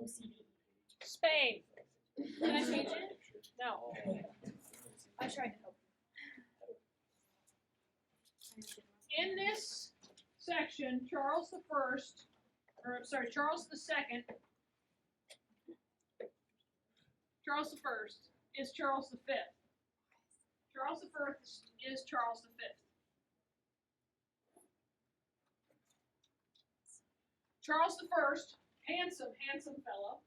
OCD. Spain. Can I change it? No. I tried to help. In this section, Charles the Second. Charles the First is Charles the Fifth. Charles the First is Charles the Fifth. Charles the First, handsome fellow.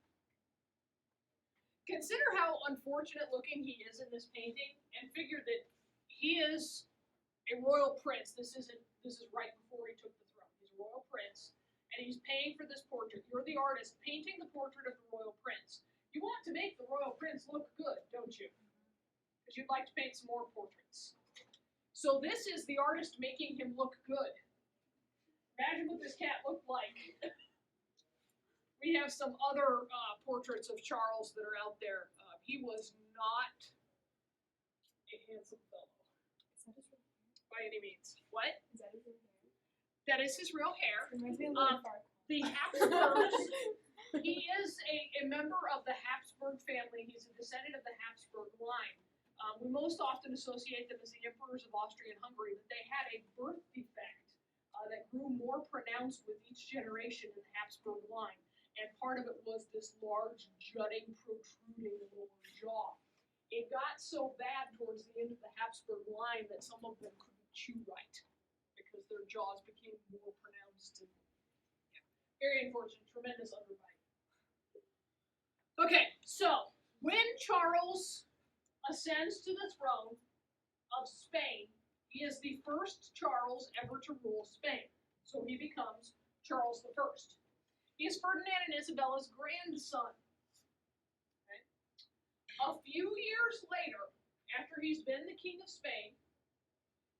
Consider how unfortunate looking he is in this painting, and figure that he is a royal prince. This is right before he took the throne. He's a royal prince, and he's paying for this portrait. You're the artist painting the portrait of the royal prince. You want to make the royal prince look good, don't you? Because you'd like to paint some more portraits. So this is the artist making him look good. Imagine what this cat looked like. We have some other portraits of Charles that are out there. He was not a handsome fellow. By any means. What? Is that his real hair? That is his real hair. Reminds me a little Farquaad. The Habsburgs, he is a member of the Habsburg family. He's a descendant of the Habsburg line. We most often associate them as the emperors of Austria and Hungary, but they had a birth defect that grew more pronounced with each generation in the Habsburg line. And part of it was this large, jutting, protruding lower jaw. It got so bad towards the end of the Habsburg line that some of them couldn't chew right because their jaws became more pronounced. And, yeah, very unfortunate, tremendous underbite. Okay, so when Charles ascends to the throne of Spain, he is the first Charles ever to rule Spain. So he becomes Charles the First. He is Ferdinand and Isabella's grandson. Okay. A few years later, after he's been the king of Spain,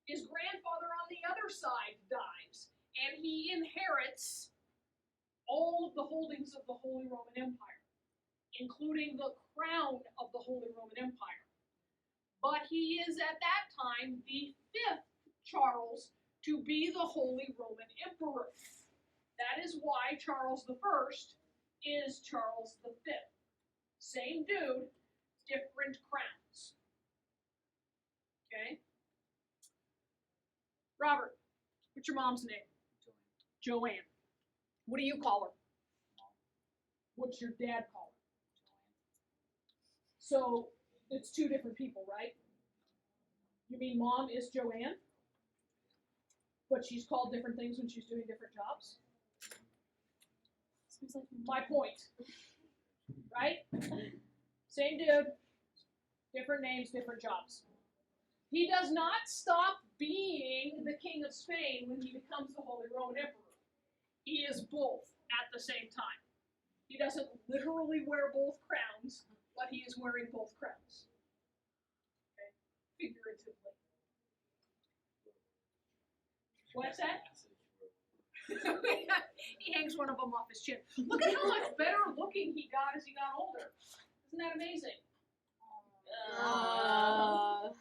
his grandfather on the other side dies, and he inherits all of the holdings of the Holy Roman Empire, including the crown of the Holy Roman Empire. But he is at that time the fifth Charles to be the Holy Roman Emperor. That is why Charles the First is Charles the Fifth. Same dude, different crowns. Okay? Robert, what's your mom's name? Joanne. What do you call her? Mom. What's your dad call her? Joanne. So, it's two different people, right? You mean mom is Joanne? But she's called different things when she's doing different jobs? Seems like My point. Right? Same dude, different names, different jobs. He does not stop being the king of Spain when he becomes the Holy Roman Emperor. He is both at the same time. He doesn't literally wear both crowns, but he is wearing both crowns. Okay? Figuratively. What's that? He hangs one of them off his chin. Look at how much better looking he got as he got older. Isn't that amazing? No.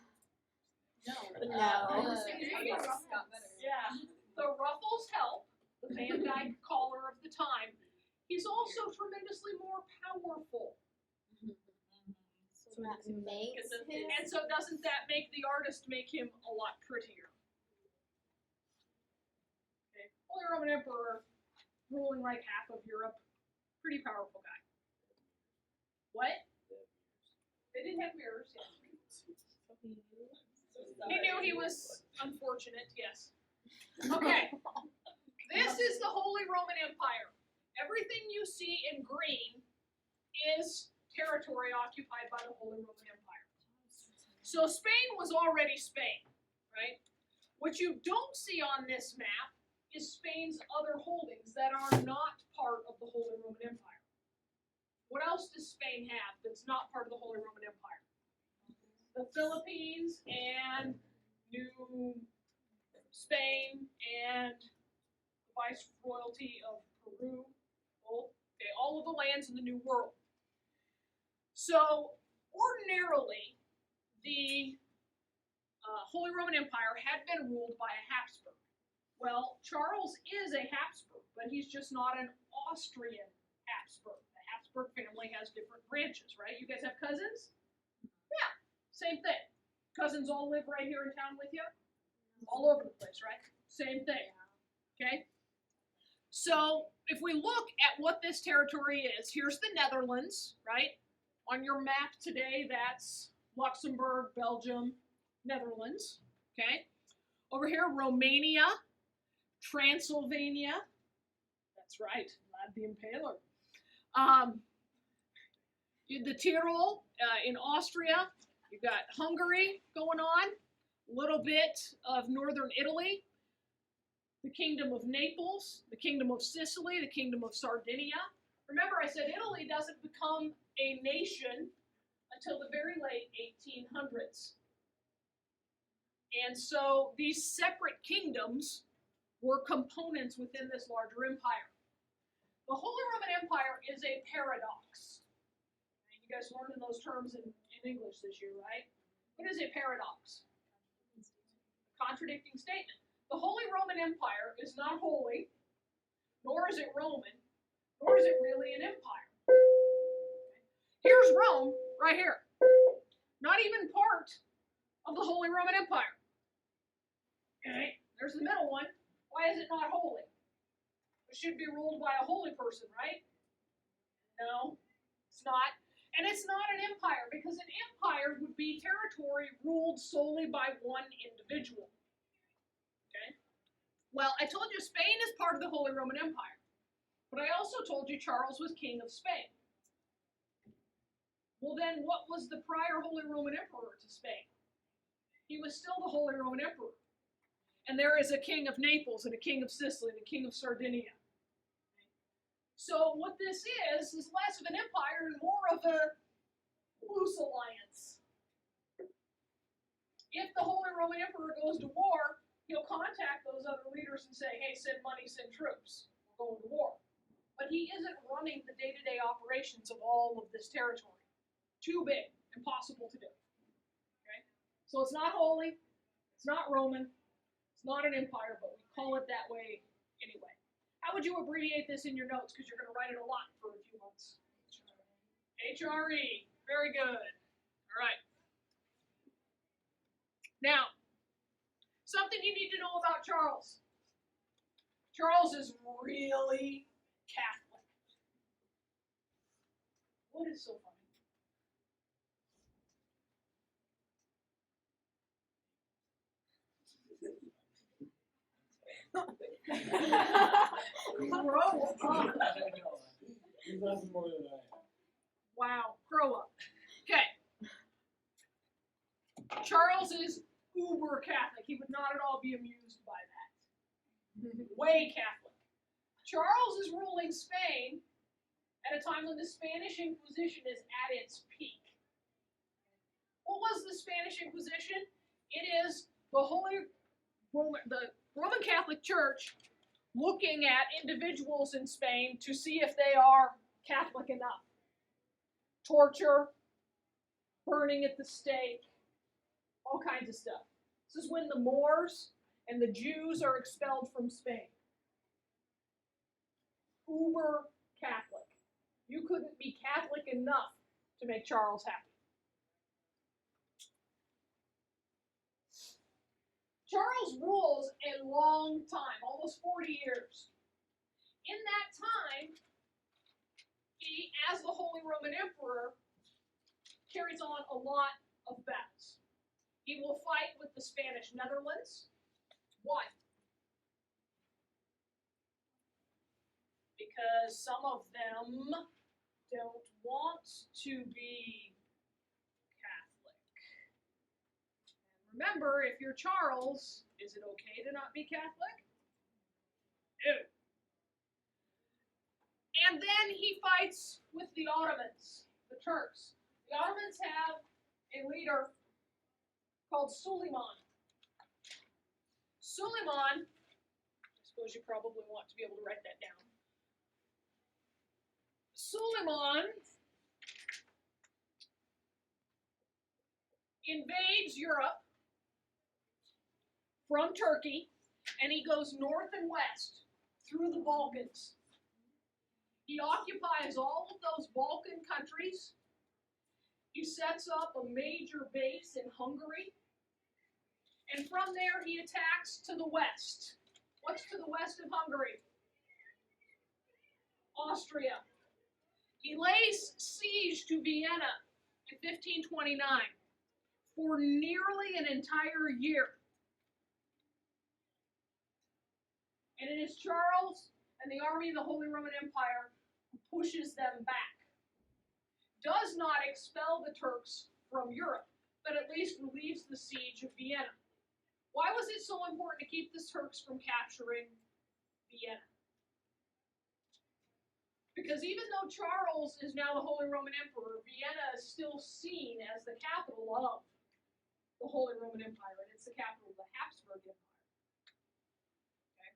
Yeah. The ruffles help. The Van Dyke collar of the time. He's also tremendously more powerful. So that makes him. And so doesn't that make the artist make him a lot prettier? Okay. Holy Roman Emperor, ruling like half of Europe. Pretty powerful guy. What? They didn't have mirrors, yeah. He knew he was unfortunate, yes. Okay. This is the Holy Roman Empire. Everything you see in green is territory occupied by the Holy Roman Empire. So Spain was already Spain, right? What you don't see on this map is Spain's other holdings that are not part of the Holy Roman Empire. What else does Spain have that's not part of the Holy Roman Empire? The Philippines and New Spain and the Viceroyalty of Peru. Okay, all of the lands in the New World. So ordinarily, the Holy Roman Empire had been ruled by a Habsburg. Well, Charles is a Habsburg, but he's just not an Austrian Habsburg. The Habsburg has different branches, right? You guys have cousins? Yeah, same thing. Cousins all live right here in town with you? All over the place, right? Same thing, okay? So if we look at what this territory is, here's the Netherlands, right? On your map today, that's Luxembourg, Belgium, Netherlands, okay? Over here, Romania, Transylvania, that's right, Vlad the Impaler. The Tyrol in Austria, you've got Hungary going on, a little bit of northern Italy, the Kingdom of Naples, the Kingdom of Sicily, the Kingdom of Sardinia. Remember, I said Italy doesn't become a nation until the very late 1800s. And so these separate kingdoms were components within this larger empire. The Holy Roman Empire is a paradox. And you guys learned those terms in English this year, right? What is a paradox? A contradicting statement. The Holy Roman Empire is not holy, nor is it Roman, nor is it really an empire. Here's Rome, right here. Not even part of the Holy Roman Empire. Okay, there's the middle one. Why is it not holy? It should be ruled by a holy person, right? No, it's not. And it's not an empire, because an empire would be territory ruled solely by one individual. Okay? Well, I told you Spain is part of the Holy Roman Empire. But I also told you Charles was king of Spain. Well, then what was the prior Holy Roman Emperor to Spain? He was still the Holy Roman Emperor. And there is a king of Naples and a king of Sicily and a king of Sardinia. So what this is less of an empire and more of a loose alliance. If the Holy Roman Emperor goes to war, he'll contact those other leaders and say, hey, send money, send troops. We're going to war. But he isn't running the day-to-day operations of all of this territory. Too big, impossible to do. Okay? So it's not holy, it's not Roman, it's not an empire, but we call it that way anyway. How would you abbreviate this in your notes? Because you're going to write it a lot for a few months. HRE. Very good. All right. Now, something you need to know about Charles. Charles is really Catholic. What is so funny? Grow up. Wow, grow up. Okay. Charles is uber Catholic. He would not at all be amused by that. Way Catholic. Charles is ruling Spain at a time when the Spanish Inquisition is at its peak. What was the Spanish Inquisition? It is the Roman Catholic Church looking at individuals in Spain to see if they are Catholic enough. Torture, burning at the stake, all kinds of stuff. This is when the Moors and the Jews are expelled from Spain. Uber Catholic. You couldn't be Catholic enough to make Charles happy. Charles rules a long time, almost 40 years. In that time, he, as the Holy Roman Emperor, carries on a lot of battles. He will fight with the Spanish Netherlands. Why? Because some of them don't want to be Catholic. And remember, if you're Charles, is it okay to not be Catholic? No. And then he fights with the Ottomans, the Turks. The Ottomans have a leader called Suleiman. Suleiman, I suppose you probably want to be able to write that down. Suleiman invades Europe from Turkey, and he goes north and west through the Balkans. He occupies all of those Balkan countries. He sets up a major base in Hungary. And from there, he attacks to the west. What's to the west of Hungary? Austria. He lays siege to Vienna in 1529 for nearly an entire year. And it is Charles and the army of the Holy Roman Empire who pushes them back. Does not expel the Turks from Europe, but at least relieves the siege of Vienna. Why was it so important to keep the Turks from capturing Vienna? Because even though Charles is now the Holy Roman Emperor, Vienna is still seen as the capital of the Holy Roman Empire, and it's the capital of the Habsburg Empire. Okay.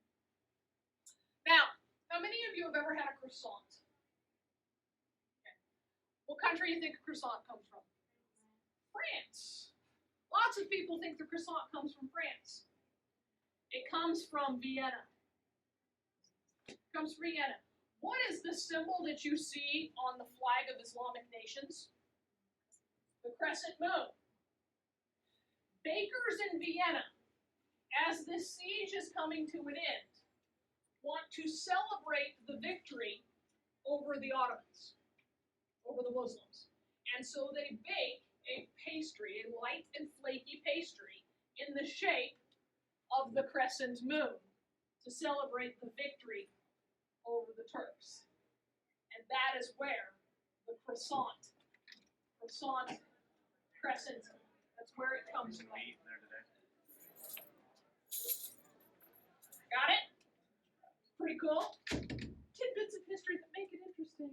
Now, how many of you have ever had a croissant? Okay. What country do you think a croissant comes from? France. Lots of people think the croissant comes from France. It comes from Vienna. It comes from Vienna. What is the symbol that you see on the flag of Islamic nations? The crescent moon. Bakers in Vienna, as this siege is coming to an end, want to celebrate the victory over the Ottomans, over the Muslims. And so they bake a pastry, a light and flaky pastry, in the shape of the crescent moon to celebrate the victory over the Turks. And that is where the croissant, crescent, that's where it comes from. Got it? Pretty cool. Tidbits of history that make it interesting.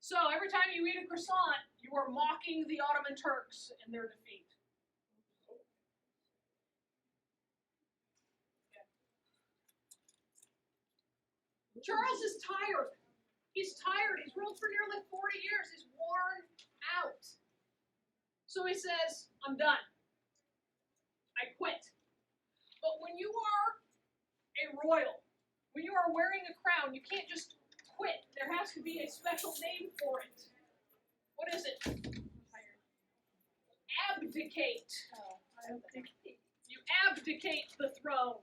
So every time you eat a croissant, you are mocking the Ottoman Turks and their defeat. Charles is tired. He's tired. He's ruled for nearly 40 years. He's worn out. So he says, I'm done. I quit. But when you are a royal, when you are wearing a crown, you can't just quit. There has to be a special name for it. What is it? Abdicate. You abdicate the throne.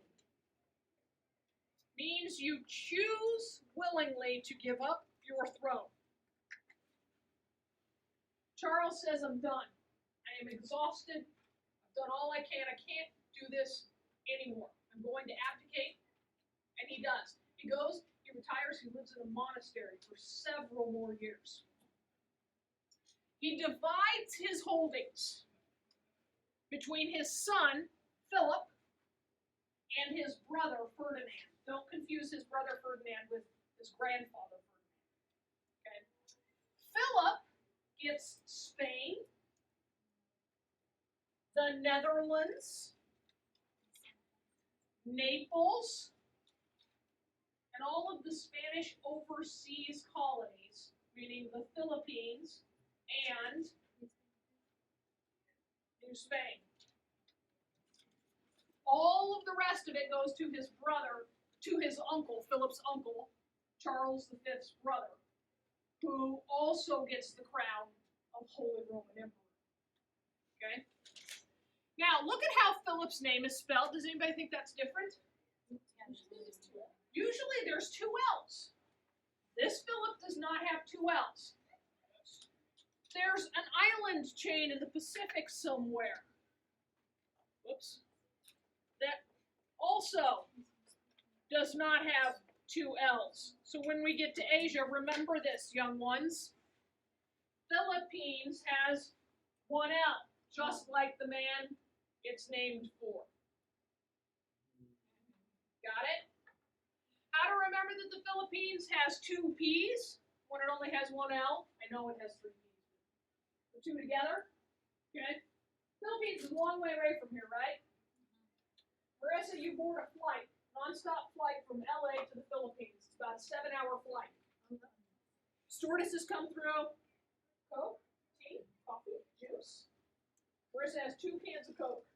Means you choose willingly to give up your throne. Charles says, I'm done. I am exhausted. I've done all I can. I can't do this anymore. I'm going to abdicate. And he does. He goes, he retires, he lives in a monastery for several more years. He divides his holdings between his son, Philip, and his brother, Ferdinand. Don't confuse his brother Ferdinand with his grandfather Ferdinand. Okay? Philip gets Spain, the Netherlands, Naples, and all of the Spanish overseas colonies, meaning the Philippines and New Spain. All of the rest of it goes to his brother, to his uncle, Philip's uncle, Charles V's brother, who also gets the crown of Holy Roman Emperor. Okay? Now, look at how Philip's name is spelled. Does anybody think that's different? Usually there's two L's. This Philip does not have two L's. There's an island chain in the Pacific somewhere. Whoops. That also does not have two L's. So when we get to Asia, remember this, young ones. Philippines has one L, just like the man it's named for. Got it? How to remember that the Philippines has two P's when it only has one L? I know it has three P's. The two together? Okay. Philippines is a long way away from here, right? Marissa, you board a flight, non-stop flight from LA to the Philippines. It's about a 7-hour flight. Stewardesses come through. Coke, tea, coffee, juice. Marissa has 2 cans of Coke.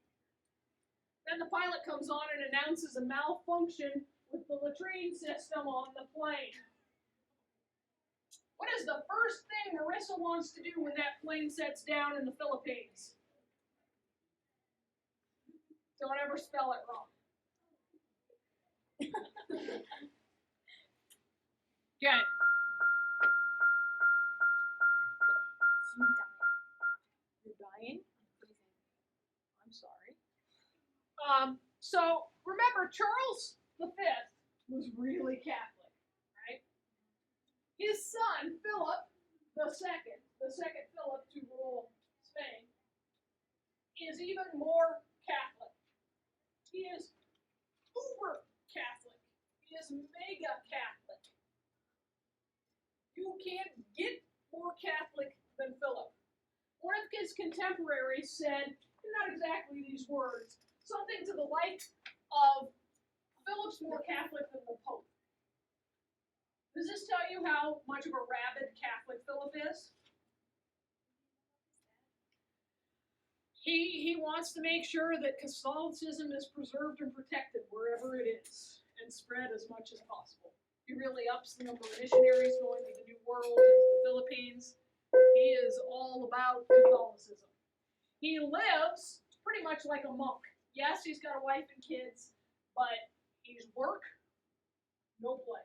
Then the pilot comes on and announces a malfunction with the latrine system on the plane. What is the first thing Marissa wants to do when that plane sets down in the Philippines? Don't ever spell it wrong. Okay. You're dying? I'm sorry. So remember, Charles V was really Catholic, right? His son, Philip II, the second Philip to rule Spain, is even more Catholic. He is uber Catholic. He is mega Catholic. You can't get more Catholic than Philip. One of his contemporaries said, not exactly these words, something to the like of, Philip's more Catholic than the Pope. Does this tell you how much of a rabid Catholic Philip is? He wants to make sure that Catholicism is preserved and protected wherever it is and spread as much as possible. He really ups the number of missionaries going to the New World, into the Philippines. He is all about Catholicism. He lives pretty much like a monk. Yes, he's got a wife and kids, but he's work, no play.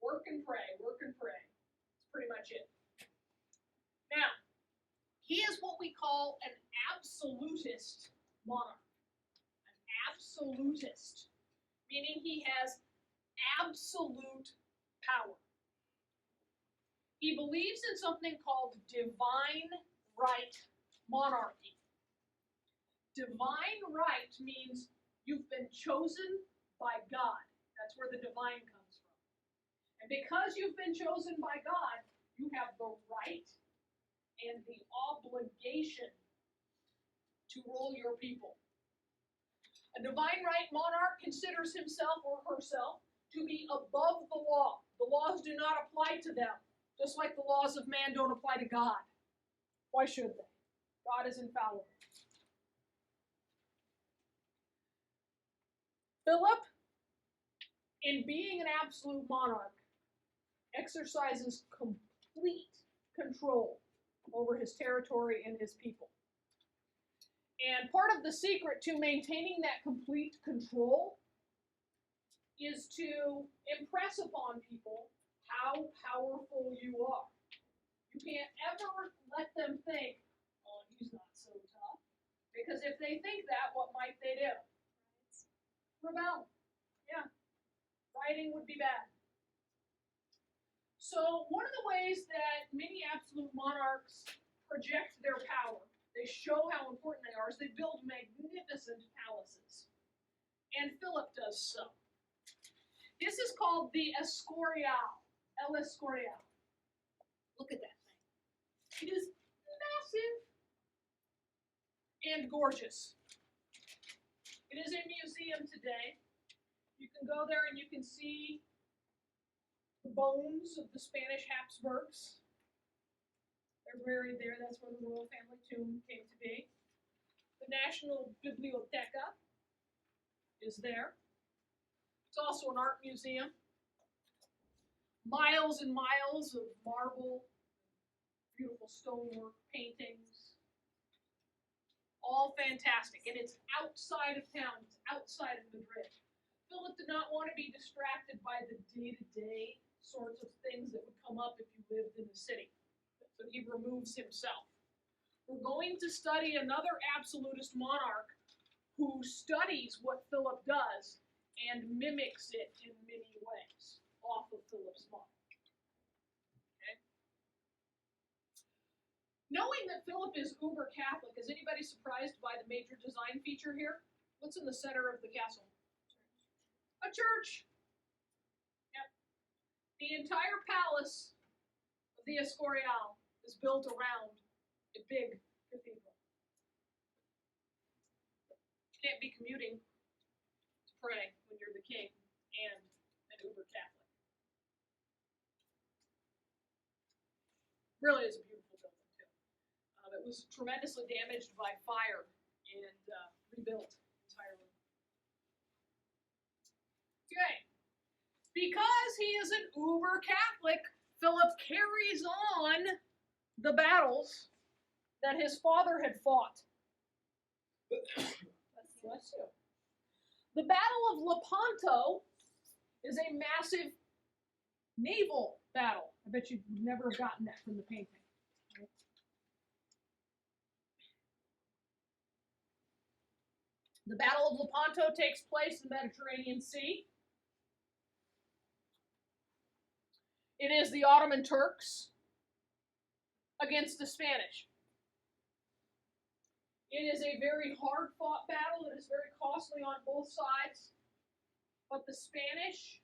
Work and pray, work and pray. That's pretty much it. Now, he is what we call an absolutist monarch. An absolutist, meaning he has absolute power. He believes in something called divine right monarchy. Divine right means you've been chosen by God. That's where the divine comes from. And because you've been chosen by God, you have the right and the obligation to rule your people. A divine right monarch considers himself or herself to be above the law. The laws do not apply to them, just like the laws of man don't apply to God. Why should they? God is infallible. Philip, in being an absolute monarch, exercises complete control over his territory and his people. And part of the secret to maintaining that complete control is to impress upon people how powerful you are. You can't ever let them think, oh, he's not so tough. Because if they think that, what might they do? Rebel. Yeah. Rioting would be bad. So one of the ways that many absolute monarchs project their power, they show how important they are, is they build magnificent palaces. And Philip does so. This is called the Escorial. El Escorial. Look at that thing. It is massive and gorgeous. It is a museum today. You can go there and you can see the bones of the Spanish Habsburgs. They're buried there. That's where the royal family tomb came to be. The National Biblioteca is there. It's also an art museum. Miles and miles of marble, beautiful stonework, paintings. All fantastic. And it's outside of town. It's outside of Madrid. Philip did not want to be distracted by the day-to-day sorts of things that would come up if you lived in the city. So he removes himself. We're going to study another absolutist monarch who studies what Philip does and mimics it in many ways off of Philip's model. Okay? Knowing that Philip is uber Catholic, is anybody surprised by the major design feature here? What's in the center of the castle? A church. Yep. The entire palace of the Escorial is built around a big cathedral. You can't be commuting to pray when you're the king and an uber Catholic. Really is a beautiful building too. It was tremendously damaged by fire and rebuilt entirely. Okay. Because he is an uber Catholic, Philip carries on the battles that his father had fought. Bless you. The Battle of Lepanto is a massive naval battle. I bet you've never gotten that from the painting. The Battle of Lepanto takes place in the Mediterranean Sea. It is the Ottoman Turks against the Spanish. It is a very hard-fought battle. It is very costly on both sides. But the Spanish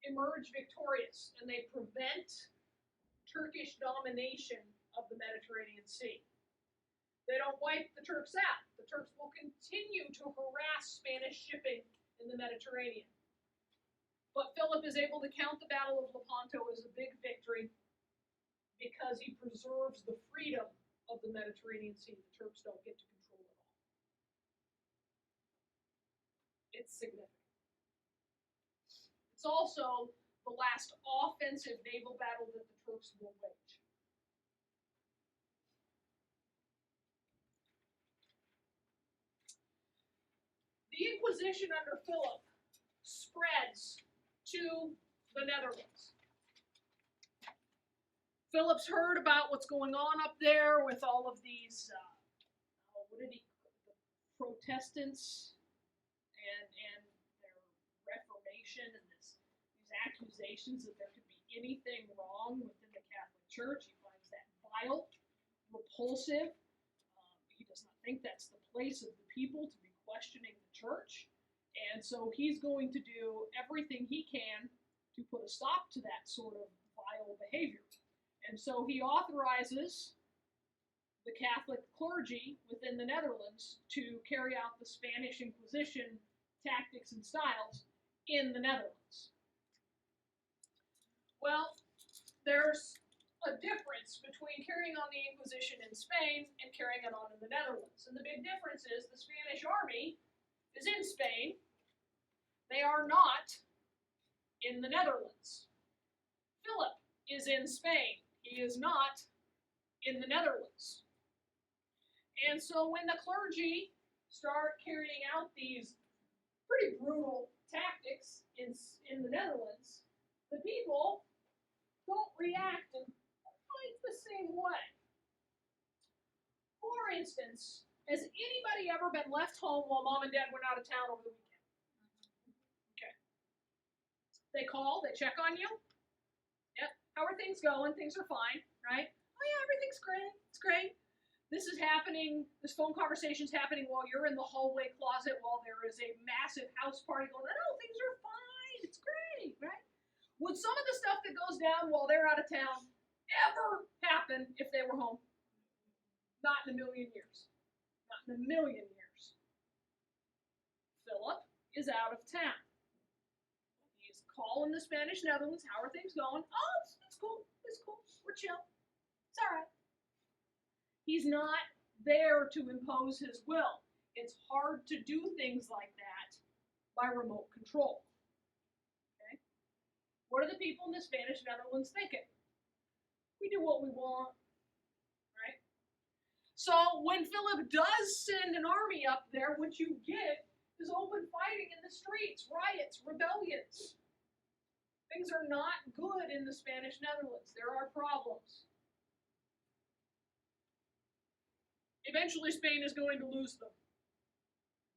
emerge victorious, and they prevent Turkish domination of the Mediterranean Sea. They don't wipe the Turks out. The Turks will continue to harass Spanish shipping in the Mediterranean. But Philip is able to count the Battle of Lepanto as a big victory because he preserves the freedom of the Mediterranean Sea. The Turks don't get to control it all. It's significant. It's also the last offensive naval battle that the Turks will wage. The Inquisition under Philip spreads to the Netherlands. Philip's heard about what's going on up there with all of these, Protestants and their Reformation and these accusations that there could be anything wrong within the Catholic Church. He finds that vile, repulsive. He does not think that's the place of the people to be questioning the church. And so he's going to do everything he can to put a stop to that sort of vile behavior. And so he authorizes the Catholic clergy within the Netherlands to carry out the Spanish Inquisition tactics and styles in the Netherlands. Well, there's a difference between carrying on the Inquisition in Spain and carrying it on in the Netherlands. And the big difference is the Spanish army is in Spain. They are not in the Netherlands. Philip is in Spain. He is not in the Netherlands. And so when the clergy start carrying out these pretty brutal tactics in the Netherlands, the people don't react in quite the same way. For instance, has anybody ever been left home while mom and dad went out of town over the weekend? Okay. They call, they check on you. Yep. How are things going? Things are fine, right? Oh yeah, everything's great. It's great. This is happening, this phone conversation's happening while you're in the hallway closet while there is a massive house party going on. Oh, things are fine. It's great, right? Would some of the stuff that goes down while they're out of town ever happen if they were home? Not in a million years. Not in a million years. Philip is out of town. He's calling the Spanish Netherlands. How are things going? Oh, it's cool. It's cool. We're chill. It's all right. He's not there to impose his will. It's hard to do things like that by remote control. Okay? What are the people in the Spanish Netherlands thinking? We do what we want, right? So when Philip does send an army up there, what you get is open fighting in the streets, riots, rebellions. Things are not good in the Spanish Netherlands. There are problems. Eventually, Spain is going to lose them.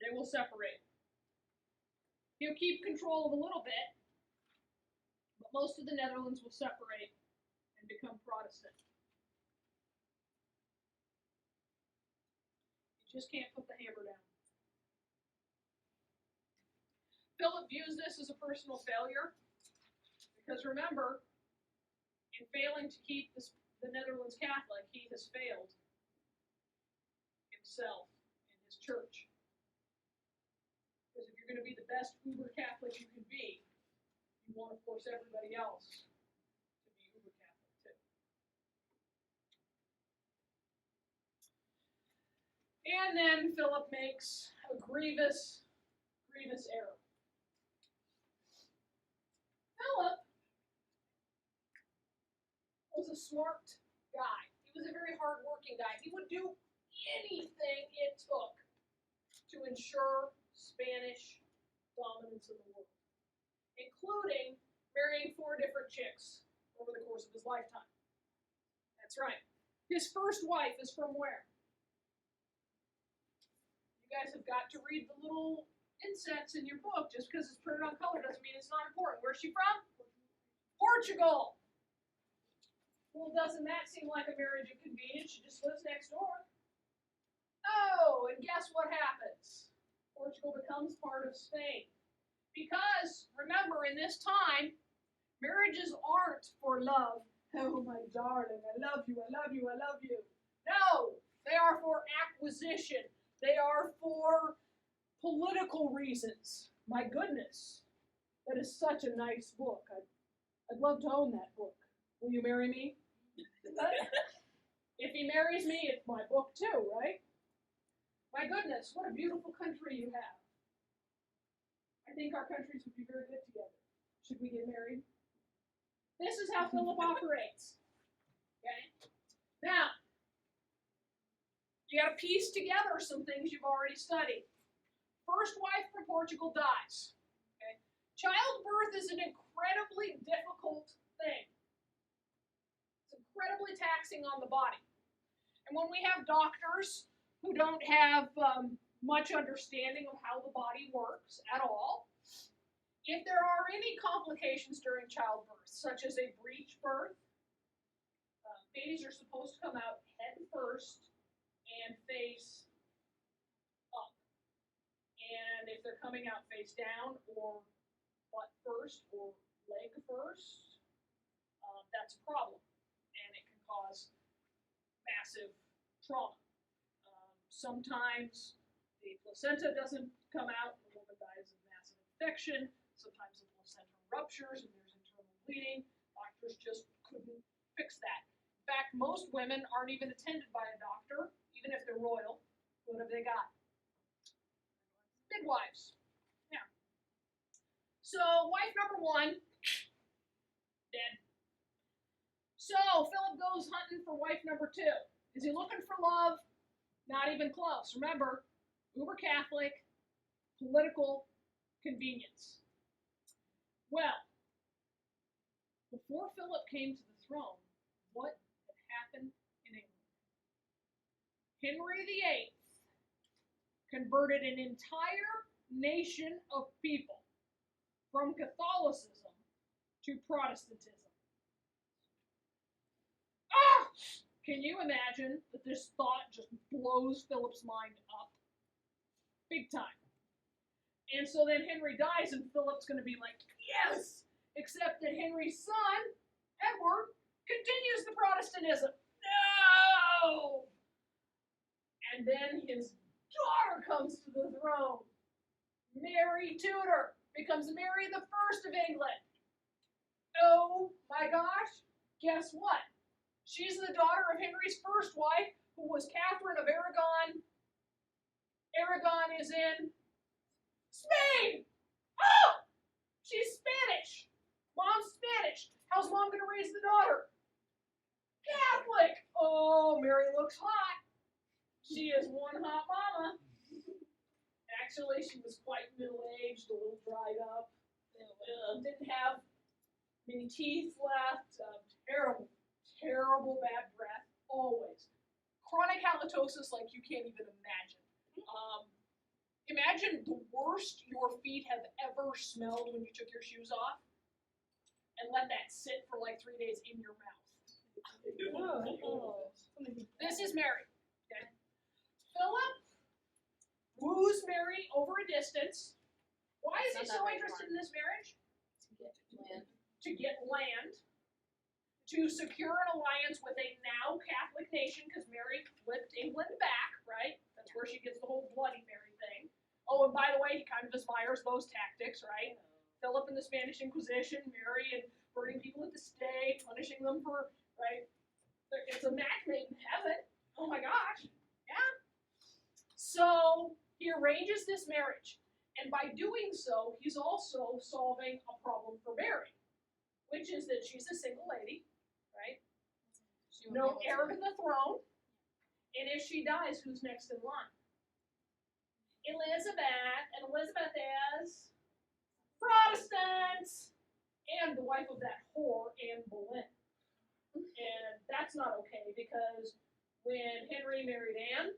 They will separate. He'll keep control of a little bit, but most of the Netherlands will separate and become Protestant. You just can't put the hammer down. Philip views this as a personal failure because remember, in failing to keep the Netherlands Catholic, he has failed himself and his church. Because if you're going to be the best uber Catholic you can be, you want to force everybody else to be uber Catholic too. And then Philip makes a grievous error. Philip was a smart guy. He was a very hardworking guy. He would do anything it took to ensure Spanish dominance in the world, including marrying 4 different chicks over the course of his lifetime. That's right. His first wife is from where? You guys have got to read the little insets in your book. Just because it's printed on color doesn't mean it's not important. Where's she from? Portugal. Well, doesn't that seem like a marriage of convenience? She just lives next door. Oh, and guess what happens? Portugal becomes part of Spain. Because, remember, in this time, marriages aren't for love. Oh, my darling, I love you, I love you, I love you. No, they are for acquisition. They are for political reasons. My goodness, that is such a nice book. I'd love to own that book. Will you marry me? If he marries me, it's my book too, right? My goodness, what a beautiful country you have. I think our countries would be very good together. Should we get married? This is how Philip operates. Okay? Now, you got to piece together some things you've already studied. First wife from Portugal dies. Okay? Childbirth is an incredibly difficult thing. It's incredibly taxing on the body. And when we have doctors who don't have much understanding of how the body works at all, if there are any complications during childbirth, such as a breech birth, babies are supposed to come out head first and face up. And if they're coming out face down or butt first or leg first, that's a problem. And it can cause massive trauma. Sometimes the placenta doesn't come out and the woman dies of massive infection. Sometimes the placenta ruptures and there's internal bleeding. Doctors just couldn't fix that. In fact, most women aren't even attended by a doctor, even if they're royal. What have they got? Midwives. Yeah. So, wife number 1, dead. So, Philip goes hunting for wife number 2. Is he looking for love? Not even close. Remember, uber Catholic, political convenience. Well, before Philip came to the throne, what had happened in England? Henry VIII converted an entire nation of people from Catholicism to Protestantism. Ah! Can you imagine that this thought just blows Philip's mind up? Big time. And so then Henry dies and Philip's going to be like, yes! Except that Henry's son, Edward, continues the Protestantism. No! And then his daughter comes to the throne. Mary Tudor becomes Mary the First of England. Oh my gosh, guess what? She's the daughter of Henry's first wife, who was Catherine of Aragon. Aragon is in Spain! Oh! She's Spanish! Mom's Spanish! How's Mom going to raise the daughter? Catholic! Oh, Mary looks hot. She is one hot mama. Actually, she was quite middle-aged, a little dried up. Didn't have many teeth left. Terrible bad breath, always. Chronic halitosis like you can't even imagine. Imagine the worst your feet have ever smelled when you took your shoes off, and let that sit for like 3 days in your mouth. This is Mary. Okay? Philip woos Mary over a distance. Why is he so interested in this marriage? To get land. To secure an alliance with a now Catholic nation, because Mary flipped England back, right? That's where she gets the whole Bloody Mary thing. Oh, and by the way, he kind of admires those tactics, right? Philip and the Spanish Inquisition, Mary and burning people at the stake, punishing them for, right? It's a match made in heaven. Oh my gosh. Yeah. So he arranges this marriage. And by doing so, he's also solving a problem for Mary, which is that she's a single lady, right? No heir to the throne. And if she dies, who's next in line? Elizabeth. And Elizabeth is Protestant. And the wife of that whore, Anne Boleyn. And that's not okay because when Henry married Anne,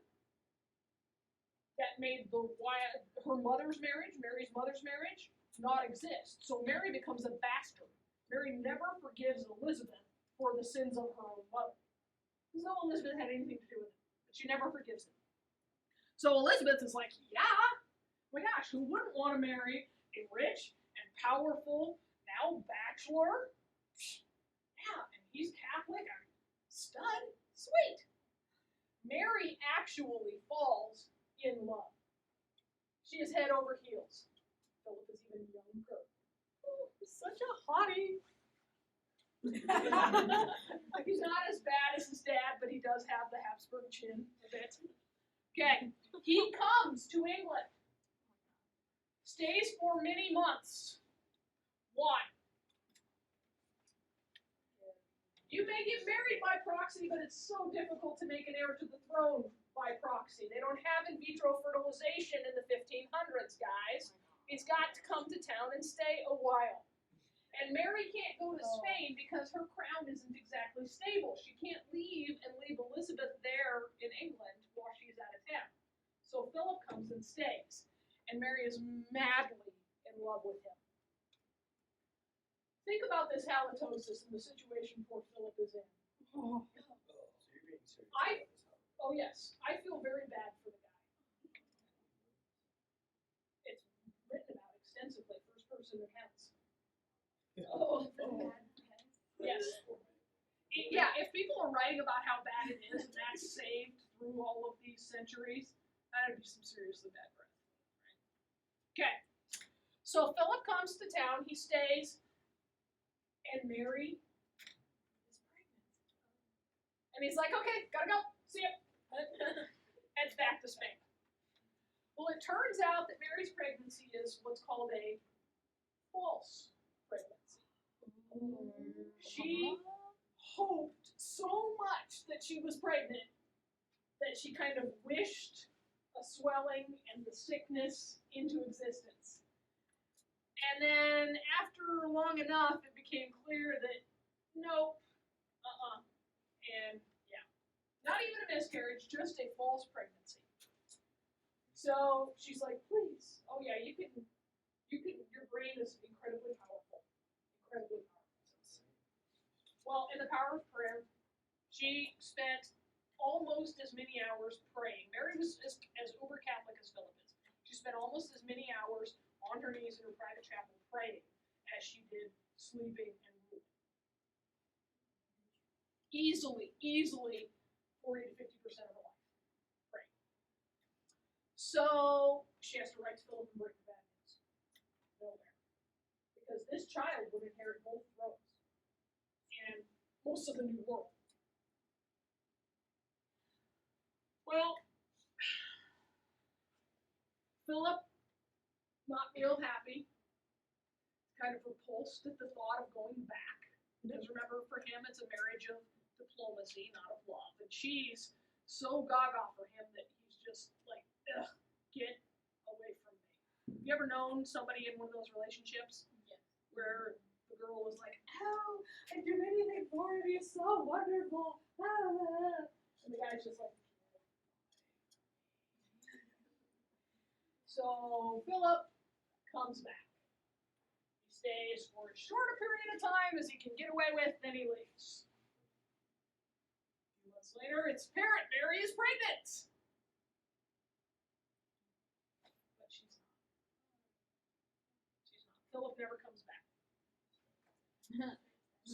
that made her mother's marriage, Mary's mother's marriage, not exist. So Mary becomes a bastard. Mary never forgives Elizabeth for the sins of her own mother. Because no Elizabeth had anything to do with it. But she never forgives them. So Elizabeth is like, yeah, oh my gosh, who wouldn't want to marry a rich and powerful, now bachelor? Yeah, and he's Catholic, a stud, sweet. Mary actually falls in love. She is head over heels. Philip is even younger. Oh, he's such a hottie. He's not as bad as his dad, but he does have the Habsburg chin a bit. Okay, he comes to England, stays for many months. Why? You may get married by proxy, but it's so difficult to make an heir to the throne by proxy. They don't have in vitro fertilization in the 1500s, guys. He's got to come to town and stay a while. And Mary can't go to Spain because her crown isn't exactly stable. She can't leave and leave Elizabeth there in England while she's out of town. So Philip comes and stays. And Mary is madly in love with him. Think about this halitosis and the situation poor Philip is in. Oh yes, I feel very bad for the guy. It's written about extensively, first person accounts. Yes. Yeah, if people are writing about how bad it is and that's saved through all of these centuries, that'd be some seriously bad breath. Right? Okay. So Philip comes to town, he stays, and Mary is pregnant. And he's like, okay, gotta go, see ya. Heads back to Spain. Well, it turns out that Mary's pregnancy is what's called a false pregnancy. She hoped so much that she was pregnant that she kind of wished a swelling and the sickness into existence. And then after long enough, it became clear that nope, and yeah, not even a miscarriage, just a false pregnancy. So she's like, please, oh yeah, you can, your brain is incredibly powerful. Well, in the power of prayer, she spent almost as many hours praying. Mary was as uber Catholic as Philip is. She spent almost as many hours on her knees in her private chapel praying as she did sleeping and ruling. Easily 40 to 50% of her life praying. So she has to write to Philip and bring the bad news. Nowhere. Because this child would inherit both thrones and most of the New World. Well, Philip, not real happy, kind of repulsed at the thought of going back. Because remember, for him, it's a marriage of diplomacy, not of love. And she's so gaga for him that he's just like, ugh, get away from me. You ever known somebody in one of those relationships? Yes. Where the girl was like, oh, I'd do anything for you, he's so wonderful. Ah. And the guy's just like, so Philip comes back. He stays for as short a period of time as he can get away with, then he leaves. A few months later, it's apparent Mary is pregnant. But she's not. Philip never comes back.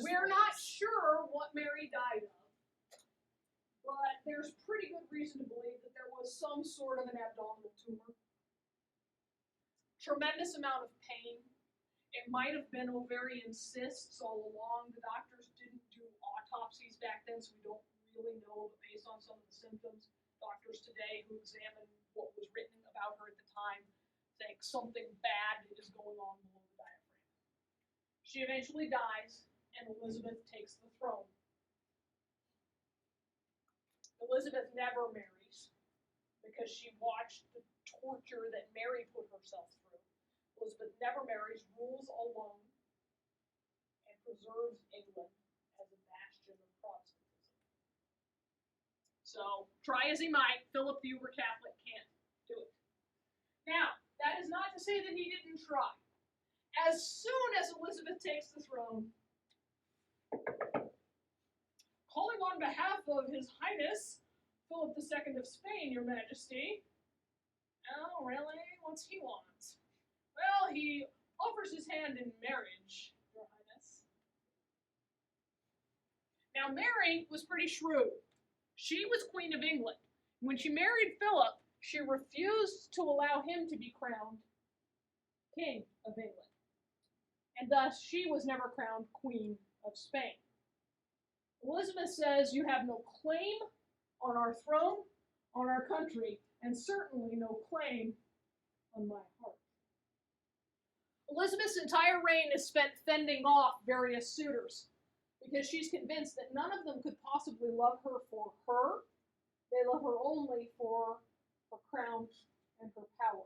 We're not sure what Mary died of, but there's pretty good reason to believe that there was some sort of an abdominal tumor. Tremendous amount of pain. It might have been ovarian cysts all along. The doctors didn't do autopsies back then, so we don't really know, but based on some of the symptoms, doctors today who examined what was written about her at the time think something bad is going on below the diaphragm. She eventually dies, and Elizabeth takes the throne. Elizabeth never marries because she watched the torture that Mary put herself through. Elizabeth never marries, rules alone, and preserves England as a bastion of Protestantism. So, try as he might, Philip the Uber Catholic can't do it. Now, that is not to say that he didn't try. As soon as Elizabeth takes the throne, calling on behalf of His Highness Philip II of Spain, Your Majesty. Oh, really? What's he want? Well, he offers his hand in marriage, Your Highness. Now, Mary was pretty shrewd. She was Queen of England. When she married Philip, she refused to allow him to be crowned King of England. And thus, she was never crowned Queen of Spain. Elizabeth says, you have no claim on our throne, on our country, and certainly no claim on my heart. Elizabeth's entire reign is spent fending off various suitors because she's convinced that none of them could possibly love her for her. They love her only for her crown and her power.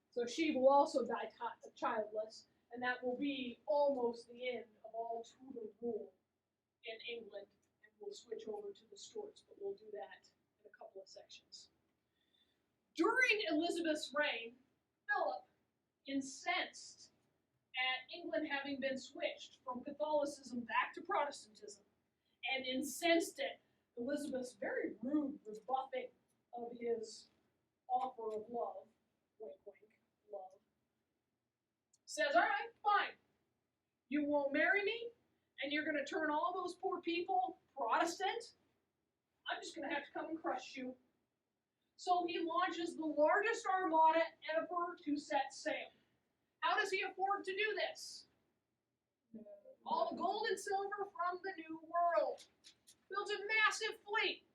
So she will also die childless, and that will be almost the end of all Tudor rule in England, and we'll switch over to the Stuarts, but we'll do that in a couple of sections. During Elizabeth's reign, Philip, incensed at England having been switched from Catholicism back to Protestantism, and incensed at Elizabeth's very rude rebuffing of his offer of love, wink, wink, love, says, all right, fine. You won't marry me, and you're going to turn all those poor people Protestant? I'm just going to have to come and crush you. So he launches the largest armada ever to set sail. How does he afford to do this? All the gold and silver from the New World. Builds a massive fleet.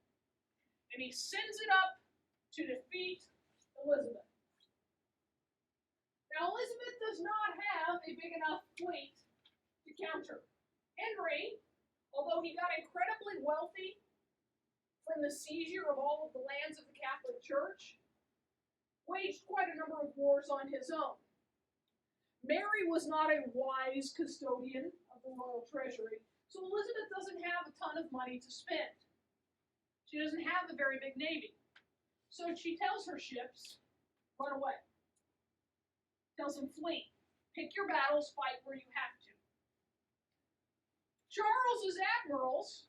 And he sends it up to defeat Elizabeth. Now, Elizabeth does not have a big enough fleet to counter. Henry, although he got incredibly wealthy from the seizure of all of the lands of the Catholic Church, waged quite a number of wars on his own. Mary was not a wise custodian of the royal treasury, so Elizabeth doesn't have a ton of money to spend. She doesn't have a very big navy. So she tells her ships, run away. Tells them, flee. Pick your battles, fight where you have to. Charles's admirals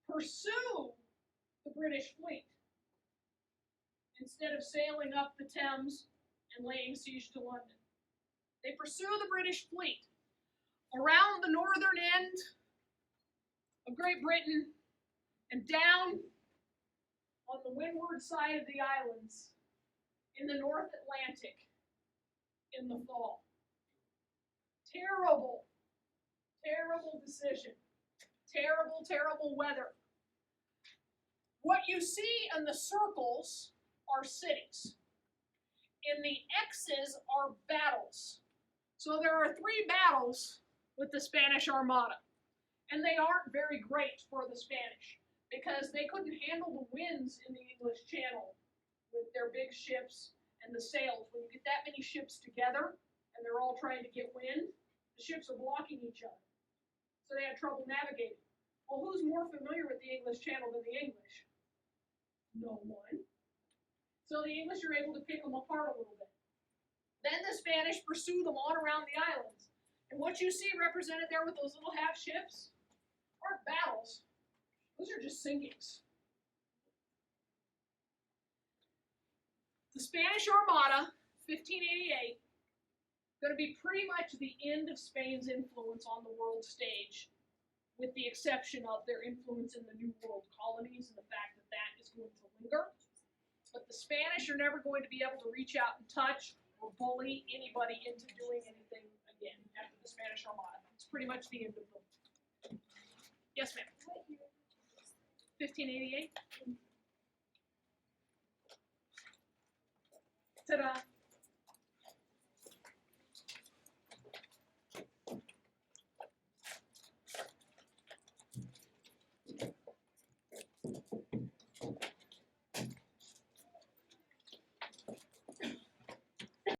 pursue the British fleet instead of sailing up the Thames and laying siege to London. They pursue the British fleet around the northern end of Great Britain and down on the windward side of the islands in the North Atlantic in the fall. Terrible, terrible decision. Terrible, terrible weather. What you see in the circles are cities. In the X's are battles. So there are 3 battles with the Spanish Armada. And they aren't very great for the Spanish because they couldn't handle the winds in the English Channel with their big ships and the sails. When you get that many ships together and they're all trying to get wind, the ships are blocking each other. So they had trouble navigating. Well, who's more familiar with the English Channel than the English? No one. So the English are able to pick them apart a little bit. Then the Spanish pursue them on around the islands. And what you see represented there with those little half ships aren't battles. Those are just sinkings. The Spanish Armada, 1588, going to be pretty much the end of Spain's influence on the world stage, with the exception of their influence in the New World colonies and the fact that that is going to linger. But the Spanish are never going to be able to reach out and touch or bully anybody into doing anything again after the Spanish Armada. It's pretty much the end of them. Yes, ma'am. 1588. Ta-da.